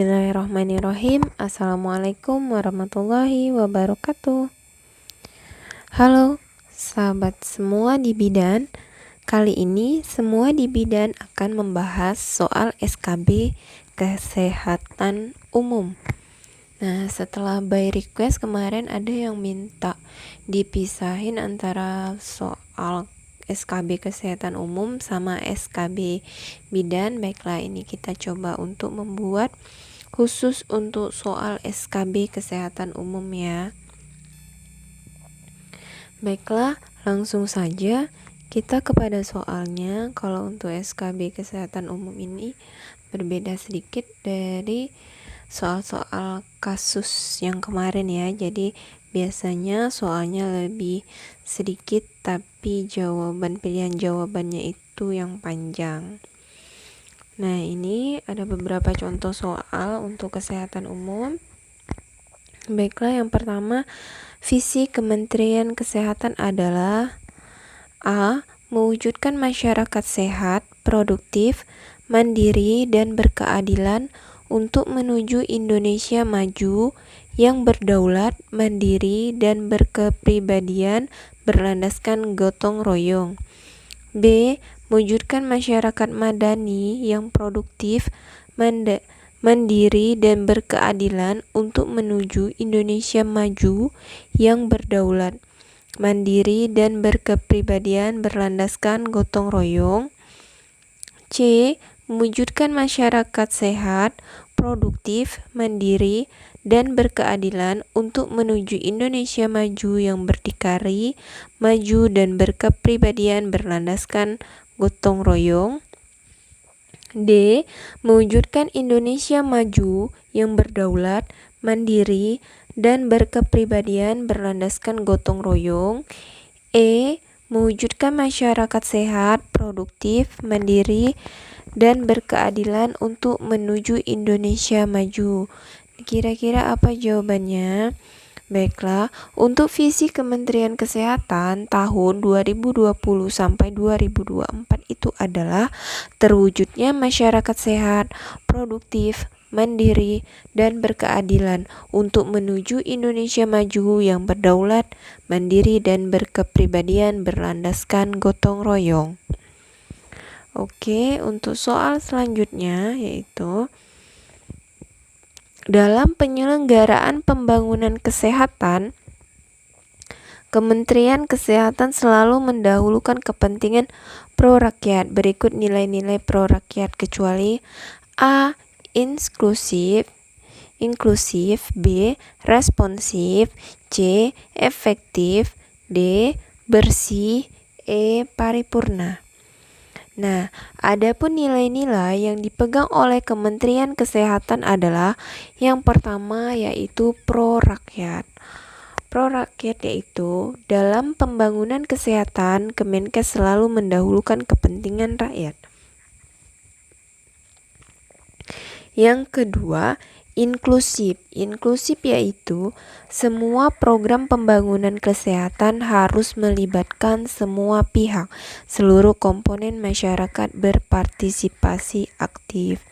Bismillahirrahmanirrahim. Assalamualaikum warahmatullahi wabarakatuh. Halo sahabat semua di bidan. Kali ini semua di bidan akan membahas soal SKB kesehatan umum. Nah, setelah by request kemarin ada yang minta dipisahin antara soal SKB kesehatan umum sama SKB bidan. Baiklah, ini kita coba untuk membuat khusus untuk soal SKB kesehatan umum ya. Baiklah, langsung saja kita kepada soalnya. Kalau untuk SKB kesehatan umum ini berbeda sedikit dari soal-soal kasus yang kemarin ya. Jadi biasanya soalnya lebih sedikit tapi pilihan jawabannya itu yang panjang. Nah, ini ada beberapa contoh soal untuk kesehatan umum. Baiklah, yang pertama, visi Kementerian Kesehatan adalah A. Mewujudkan masyarakat sehat, produktif, mandiri, dan berkeadilan untuk menuju Indonesia maju yang berdaulat, mandiri, dan berkepribadian berlandaskan gotong royong. B. Mewujudkan masyarakat madani yang produktif, mandiri, dan berkeadilan untuk menuju Indonesia maju yang berdaulat, mandiri, dan berkepribadian berlandaskan gotong royong. C. Mewujudkan masyarakat sehat, produktif, mandiri, dan berkeadilan untuk menuju Indonesia maju yang berdikari, maju, dan berkepribadian berlandaskan gotong royong. D. Mewujudkan Indonesia maju yang berdaulat, mandiri, dan berkepribadian berlandaskan gotong royong. E. Mewujudkan masyarakat sehat, produktif, mandiri, dan berkeadilan untuk menuju Indonesia maju. Kira-kira apa jawabannya? Baiklah, untuk visi Kementerian Kesehatan tahun 2020 sampai 2024 itu adalah terwujudnya masyarakat sehat, produktif, mandiri, dan berkeadilan untuk menuju Indonesia maju yang berdaulat, mandiri, dan berkepribadian berlandaskan gotong royong. Oke, untuk soal selanjutnya yaitu dalam penyelenggaraan pembangunan kesehatan, Kementerian Kesehatan selalu mendahulukan kepentingan pro rakyat. Berikut nilai-nilai pro rakyat kecuali A. Inklusif, B. Responsif, C. Efektif, D. Bersih, E. Paripurna. Nah, adapun nilai-nilai yang dipegang oleh Kementerian Kesehatan adalah yang pertama yaitu pro rakyat. Pro rakyat yaitu dalam pembangunan kesehatan, Kemenkes selalu mendahulukan kepentingan rakyat. Yang kedua, inklusif. Inklusif yaitu semua program pembangunan kesehatan harus melibatkan semua pihak, seluruh komponen masyarakat berpartisipasi aktif.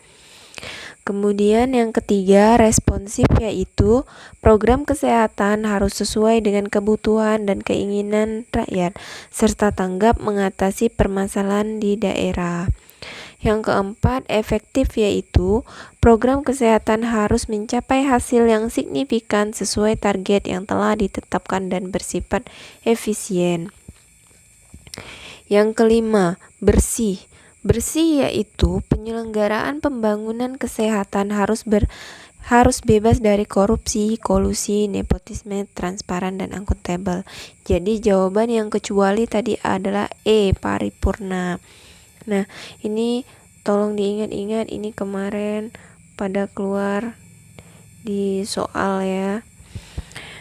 Kemudian yang ketiga, responsif yaitu program kesehatan harus sesuai dengan kebutuhan dan keinginan rakyat serta tanggap mengatasi permasalahan di daerah. Yang keempat, efektif yaitu program kesehatan harus mencapai hasil yang signifikan sesuai target yang telah ditetapkan dan bersifat efisien. Yang kelima, bersih. Bersih yaitu penyelenggaraan pembangunan kesehatan harus bebas dari korupsi, kolusi, nepotisme, transparan, dan akuntabel. Jadi jawaban yang kecuali tadi adalah E. Paripurna. Nah, ini tolong diingat-ingat, ini kemarin pada keluar di soal ya.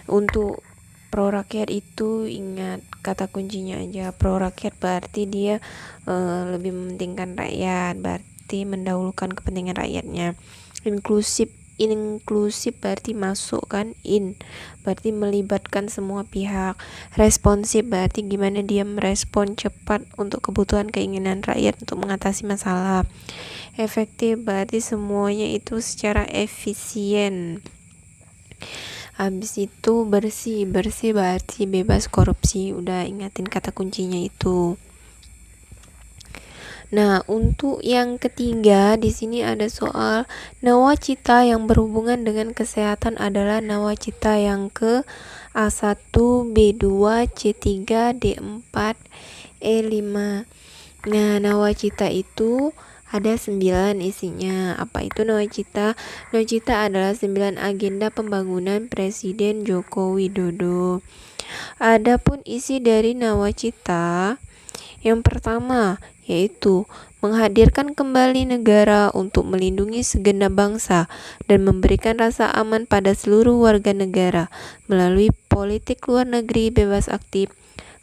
Untuk pro rakyat itu ingat kata kuncinya aja, pro rakyat berarti dia lebih mementingkan rakyat, berarti mendahulukan kepentingan rakyatnya. Inklusif Inklusif berarti masuk kan, berarti melibatkan semua pihak. Responsif berarti gimana dia merespon cepat untuk kebutuhan keinginan rakyat untuk mengatasi masalah. Efektif berarti semuanya itu secara efisien. Habis itu bersih berarti bebas korupsi. Udah ingatin kata kuncinya itu. Nah, untuk yang ketiga di sini ada soal nawacita yang berhubungan dengan kesehatan adalah nawacita yang ke A1, B2, C3, D4, E5. Nah, nawacita itu ada 9 isinya. Apa itu nawacita? Nawacita adalah 9 agenda pembangunan Presiden Joko Widodo. Adapun isi dari nawacita yang pertama yaitu menghadirkan kembali negara untuk melindungi segenap bangsa dan memberikan rasa aman pada seluruh warga negara melalui politik luar negeri bebas aktif,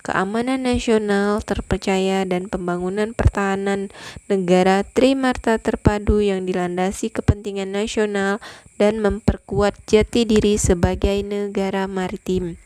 keamanan nasional terpercaya, dan pembangunan pertahanan negara trimarta terpadu yang dilandasi kepentingan nasional dan memperkuat jati diri sebagai negara maritim.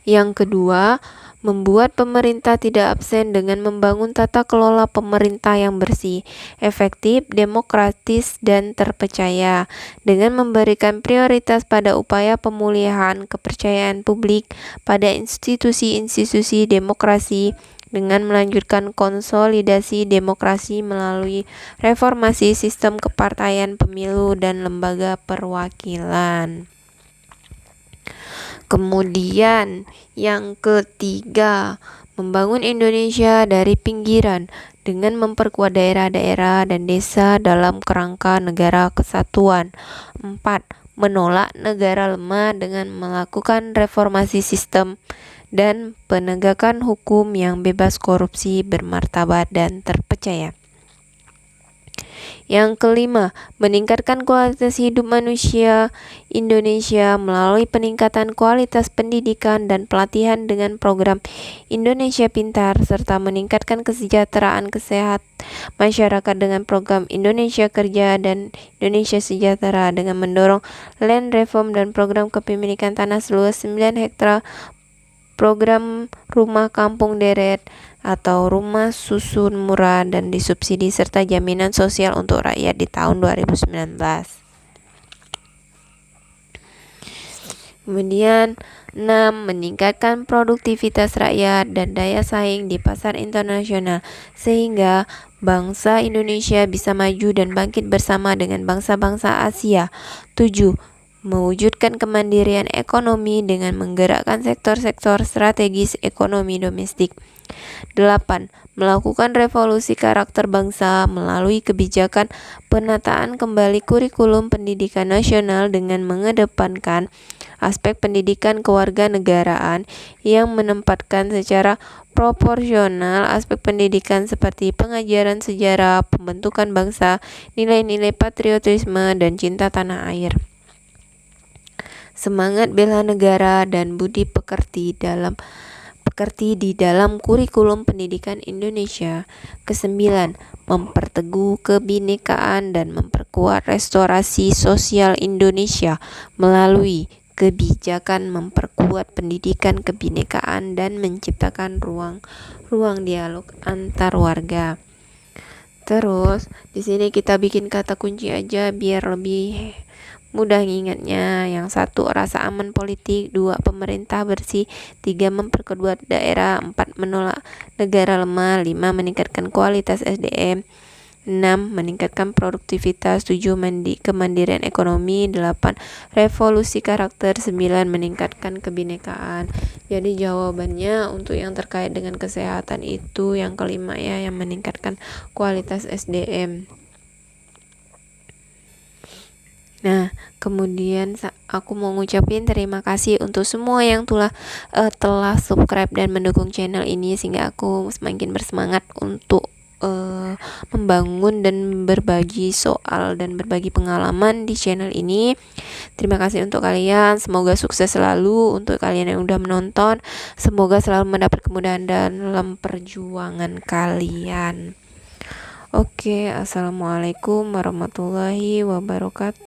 Yang kedua, membuat pemerintah tidak absen dengan membangun tata kelola pemerintah yang bersih, efektif, demokratis, dan terpercaya, dengan memberikan prioritas pada upaya pemulihan kepercayaan publik pada institusi-institusi demokrasi, dengan melanjutkan konsolidasi demokrasi melalui reformasi sistem kepartaian, pemilu, dan lembaga perwakilan. Kemudian yang ketiga, membangun Indonesia dari pinggiran dengan memperkuat daerah-daerah dan desa dalam kerangka negara kesatuan. 4. Menolak negara lemah dengan melakukan reformasi sistem dan penegakan hukum yang bebas korupsi, bermartabat, dan terpercaya. Yang kelima, meningkatkan kualitas hidup manusia Indonesia melalui peningkatan kualitas pendidikan dan pelatihan dengan program Indonesia Pintar, serta meningkatkan kesejahteraan kesehatan masyarakat dengan program Indonesia Kerja dan Indonesia Sejahtera, dengan mendorong land reform dan program kepemilikan tanah seluas 9 hektar, program rumah kampung deret atau rumah susun murah dan disubsidi, serta jaminan sosial untuk rakyat di tahun 2019. Kemudian 6. Meningkatkan produktivitas rakyat dan daya saing di pasar internasional sehingga bangsa Indonesia bisa maju dan bangkit bersama dengan bangsa-bangsa Asia. 7. Mewujudkan kemandirian ekonomi dengan menggerakkan sektor-sektor strategis ekonomi domestik. 8. Melakukan revolusi karakter bangsa melalui kebijakan penataan kembali kurikulum pendidikan nasional dengan mengedepankan aspek pendidikan kewarganegaraan yang menempatkan secara proporsional aspek pendidikan seperti pengajaran sejarah, pembentukan bangsa, nilai-nilai patriotisme, dan cinta tanah air. Semangat bela negara dan budi pekerti di dalam kurikulum pendidikan Indonesia. Kesembilan, memperteguh kebinekaan dan memperkuat restorasi sosial Indonesia melalui kebijakan memperkuat pendidikan kebinekaan dan menciptakan ruang dialog antar warga. Terus di sini kita bikin kata kunci aja biar lebih mudah ngingatnya. Yang 1, rasa aman politik. 2, pemerintah bersih. 3, memperkuat daerah. 4, menolak negara lemah. 5, meningkatkan kualitas SDM. 6, meningkatkan produktivitas. 7, kemandirian ekonomi. 8, revolusi karakter. 9, meningkatkan kebinekaan. Jadi jawabannya untuk yang terkait dengan kesehatan itu yang kelima ya, yang meningkatkan kualitas SDM. Nah, kemudian aku mau ngucapin terima kasih untuk semua yang telah subscribe dan mendukung channel ini sehingga aku semakin bersemangat untuk membangun dan berbagi soal dan berbagi pengalaman di channel ini. Terima kasih untuk kalian, semoga sukses selalu untuk kalian yang udah menonton. Semoga selalu mendapat kemudahan dalam perjuangan kalian. Oke, assalamualaikum warahmatullahi wabarakatuh.